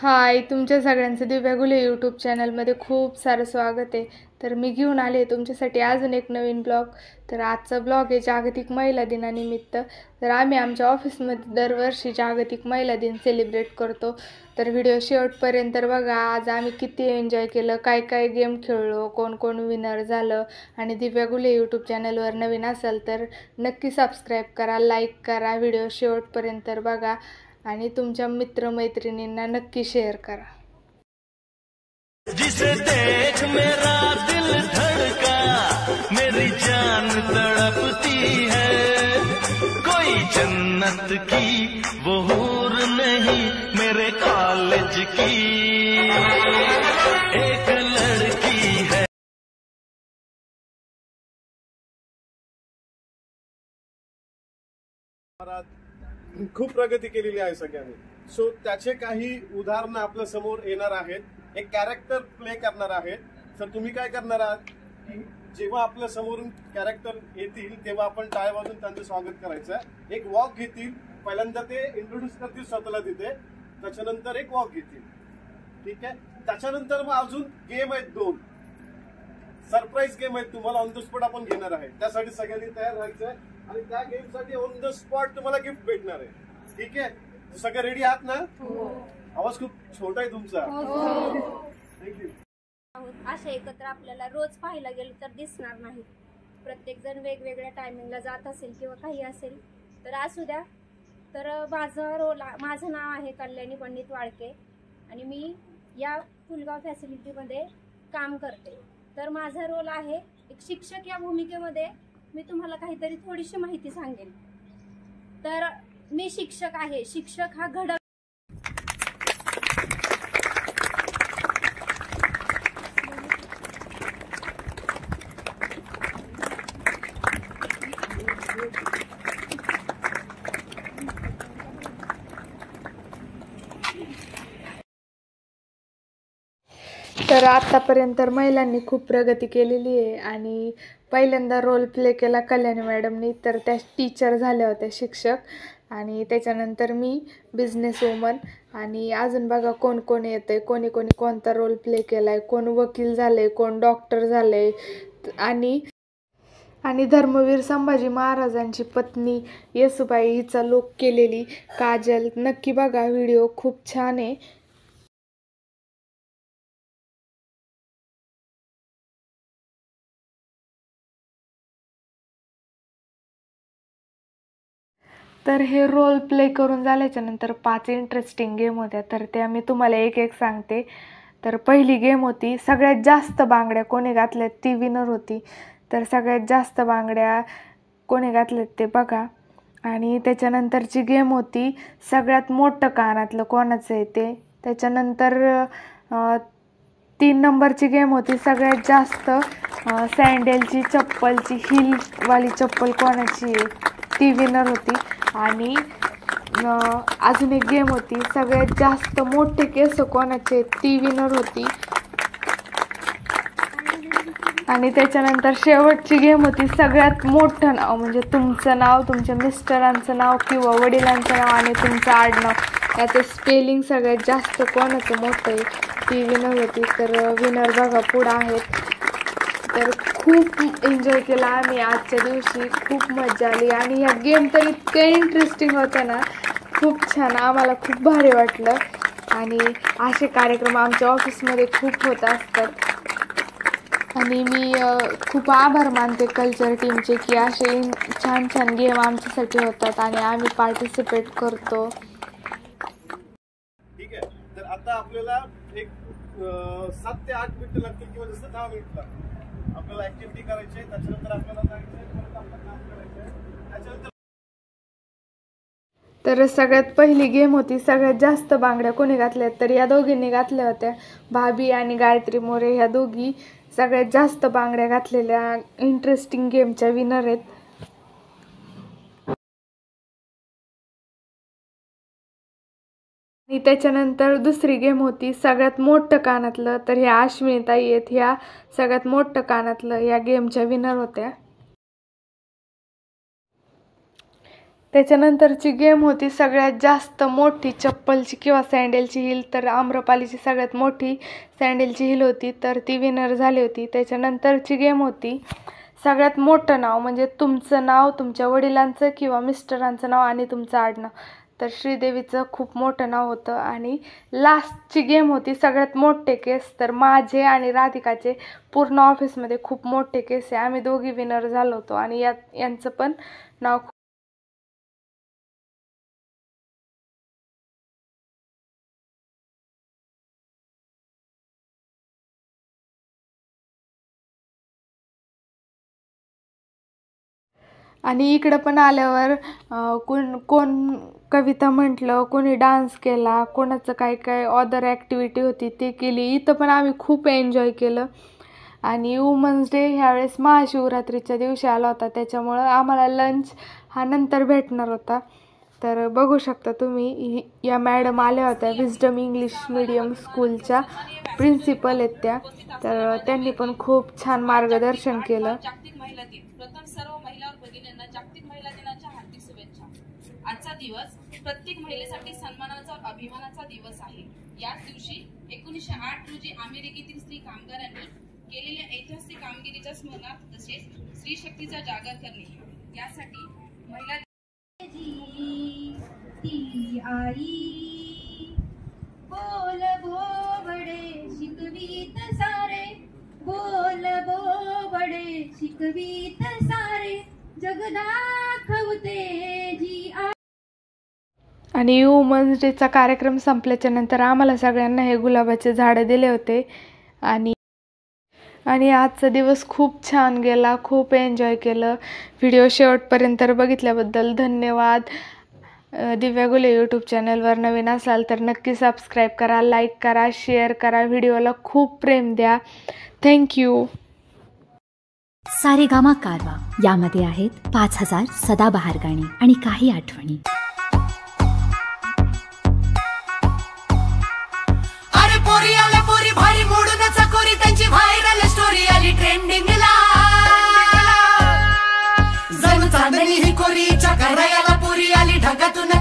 हाय, तुमच्या सगळ्यांचं दिव्या गुले यूट्यूब चॅनलमध्ये खूप सारं स्वागत आहे. तर मी घेऊन आले तुमच्यासाठी अजून एक नवीन ब्लॉग. तर आजचा ब्लॉग आहे जागतिक महिला दिनानिमित्त. तर आम्ही आमच्या ऑफिसमध्ये दरवर्षी जागतिक महिला दिन सेलिब्रेट करतो. तर व्हिडिओ शेवटपर्यंत बघा. आज आम्ही किती एन्जॉय केलं, काय काय गेम खेळलो, कोण कोण विनर झालं. आणि दिव्या गुले यूट्यूब चॅनलवर नवीन असाल तर नक्की सबस्क्राईब करा, लाईक करा, व्हिडिओ शेवटपर्यंत बघा आणि तुमच्या मित्रमैत्रिणींना नक्की शेअर करा. जिसे देख मेरा दिल धड़का, मेरी जान तड़पती है, कोई जन्नत की वो हूर नहीं, मेरे कॉलेज की एक लड़की है. खूप प्रगती केलेली आहे सगळ्यांनी. सो त्याचे काही उदाहरणं आपल्या समोर येणार आहेत. एक कॅरेक्टर प्ले करणार आहेत. तर तुम्ही काय करणार आहात की जेव्हा आपल्या समोरून कॅरेक्टर येतील तेव्हा आपण टाळ्या वाजवून त्यांचं स्वागत करायचं. एक वॉक घेतील, पहिल्यांदा ते इंट्रोड्यूस करतील स्वतःला तिथे, त्याच्यानंतर एक वॉक घेतील. ठीक आहे. त्याच्यानंतर मग अजून गेम आहेत, 2 सरप्राईज गेम आहेत, तुम्हाला ऑन द स्पॉट आपण घेणार आहे. त्यासाठी सगळ्यांनी तयार राहायचं आहे आणि त्या गेम साठी ऑन द स्पॉट तुम्हाला गिफ्ट भेटणार आहे. ठीक आहे. सगळे रेडी आहात ना? आवाज खूप छोटा आहे तुमचा. थँक्यू. अशा एकत्र आपल्याला रोज पाहायला गेलं तर दिसणार नाही. प्रत्येक जण वेगवेगळ्या टायमिंगला जात असेल किंवा काही असेल तर असू द्या. तर माझं नाव आहे कल्याणी पंडित वाळके आणि मी या फुलगाव फॅसिलिटीमध्ये काम करते. तर माझा रोल आहे एक शिक्षक. या भूमिकेमध्ये मी तुम्हाला काहीतरी थोडीशी माहिती सांगेन. तर मी शिक्षक आहे. शिक्षक हा घडवणारा तर आतापर्यंत महिलांनी खूप प्रगती केलेली आहे आणि पहिल्यांदा रोल प्ले केला कल्याणी मॅडमनी. तर त्या टीचर झाल्या होत्या, शिक्षक. आणि त्याच्यानंतर मी बिझनेस वुमन. आणि अजून बघा कोण कोण येतंय, कोणी कोणी कोणता रोल प्ले केलाय. कोण वकील झाले, कोण डॉक्टर झाले आणि धर्मवीर संभाजी महाराजांची पत्नी येसुबाई हिचा लूक केलेली काजल. नक्की बघा व्हिडिओ, खूप छान आहे. तर हे रोल प्ले करून झाल्याच्या नंतर 5 इंटरेस्टिंग गेम होत्या. तर त्या मी तुम्हाला एक एक सांगते. तर पहिली गेम होती सगळ्यात जास्त बांगड्या कोणी घातल्यात ती विनर होती. तर सगळ्यात जास्त बांगड्या कोणी घातल्यात ते बघा. आणि त्याच्यानंतरची गेम होती सगळ्यात मोठं कानातलं कोणाचं आहे ते. त्याच्यानंतर 3 नंबरची गेम होती सगळ्यात जास्त सँडलची चप्पलची हिलवाली चप्पल कोणाची आहे ती विनर होती. आणि अजून एक गेम होती सगळ्यात जास्त मोठे केस कोणाचे ती विनर होती. आणि त्याच्यानंतर शेवटची गेम होती सगळ्यात मोठं नाव, म्हणजे तुमचं नाव, तुमच्या मिस्टरांचं नाव किंवा वडिलांचं नाव आणि तुमचं आडनाव याचं स्पेलिंग सगळ्यात जास्त कोणाचं मोठं आहे ती विनर होती. तर विनर बघा पुढं आहेत. तर खूप एन्जॉय केला आम्ही आजच्या दिवशी. खूप मजा आली आणि ह्या गेम तर इतक्या इंटरेस्टिंग होत्या ना, खूप छान. आम्हाला खूप भारी वाटलं. आणि असे कार्यक्रम आमच्या ऑफिसमध्ये खूप होत असतात. आणि मी खूप आभार मानते कल्चर टीमचे की असे छान छान गेम आमच्यासाठी होतात आणि आम्ही पार्टिसिपेट करतो. ठीक आहे. तर आता आपल्याला एक 7 ते 8 मिनिटं लागतील किंवा जसं 10 मिनिट लागतील. आपल्याला ऍक्टिव्हिटी करायची आहे. त्याच्यानंतर आपल्याला जायचंय, परत आपलं काम करायचंय. त्याच्यानंतर तर सगळ्यात पहिली गेम होती सगळ्यात जास्त बांगड्या कोणी घातल्यात. तर या दोघींनी घातल्या होत्या. भाभी आणि गायत्री मोरे ह्या दोघी सगळ्यात जास्त बांगड्या घातलेल्या इंटरेस्टिंग गेमच्या विनर आहेत. आणि त्याच्यानंतर दुसरी गेम होती सगळ्यात मोठं कानातलं. तर ह्या अश्विनीताई आहेत, ह्या सगळ्यात मोठं कानातलं या गेमच्या विनर होत्या. त्याच्यानंतरची गेम होती सगळ्यात जास्त मोठी चप्पलची किंवा सँडलची हिल, तर आम्रपालीची सगळ्यात मोठी सँडलची हिल होती, तर ती विनर झाली होती. त्याच्यानंतरची गेम होती सगळ्यात मोठं नाव, म्हणजे तुमचं नाव, तुमच्या वडिलांचं किंवा मिस्टरांचं नाव आणि तुमचं आडनाव. तर श्रीदेवीचं खूप मोठं नाव होतं. आणि लास्टची गेम होती सगळ्यात मोठे केस, तर माझे आणि राधिकाचे पूर्ण ऑफिसमध्ये खूप मोठे केस आहे. आम्ही दोघी विनर झालो होतो आणि यांचं पण नाव आणि इकडं पण आल्यावर कोण कविता म्हटलं, कोणी डान्स केला, कोणाचं काय काय अदर ॲक्टिव्हिटी होती ते केली. इथं पण आम्ही खूप एन्जॉय केलं. आणि वुमन्स डे ह्यावेळेस महाशिवरात्रीच्या दिवशी आला होता, त्याच्यामुळं आम्हाला लंच हा नंतर भेटणार होता. तर बघू शकता तुम्ही, या मॅडम आल्या होत्या, विजडम इंग्लिश मीडियम स्कूलच्या प्रिन्सिपल आहेत त्या. तर त्यांनी पण खूप छान मार्गदर्शन केलं. प्रथम सर्व महिला और भगिनींना जागतिक महिला दिनाच्या हार्दिक शुभेच्छा. आजचा दिवस प्रत्येक महिलेसाठी सन्मानाचा और अभिमानाचा दिवस आहे. याच दिवशी 1908 रोजी अमेरिकेतील स्त्री कामगारांनी केलेल्या ऐतिहासिक कामगिरीच्या स्मरणार्थ तसेच स्त्री शक्तीचा जागर करणे यासाठी महिला आई बोल बोबडे शिकवीत सारे, बोल बोबडे शिकवीत सारे, जग दाखवते जी आई. आणि वुमन्स डेचा कार्यक्रम संपल्याच्या नंतर आम्हाला सगळ्यांना हे गुलाबाचे झाडं दिले होते. आणि आजचा दिवस खूप छान गेला, खूप एन्जॉय केलं. व्हिडिओ शेवटपर्यंत बघितल्याबद्दल धन्यवाद. दिव्या गुले यूट्यूब चॅनलवर नवीन असाल तर नक्की सबस्क्राईब करा, लाईक करा, शेअर करा, व्हिडिओला खूप प्रेम द्या. थँक्यू. सारेगामा कारवा यामध्ये आहेत 5000 सदाबहार गाणी आणि काही आठवणी. अरे पोरी आल्या पोरी भारी मोडून चकोरी, त्यांची व्हायरल स्टोरी आली ट्रेंडिंगला. जणू चांदणी ही कोरीच्या करायला पोरी आली ढगातून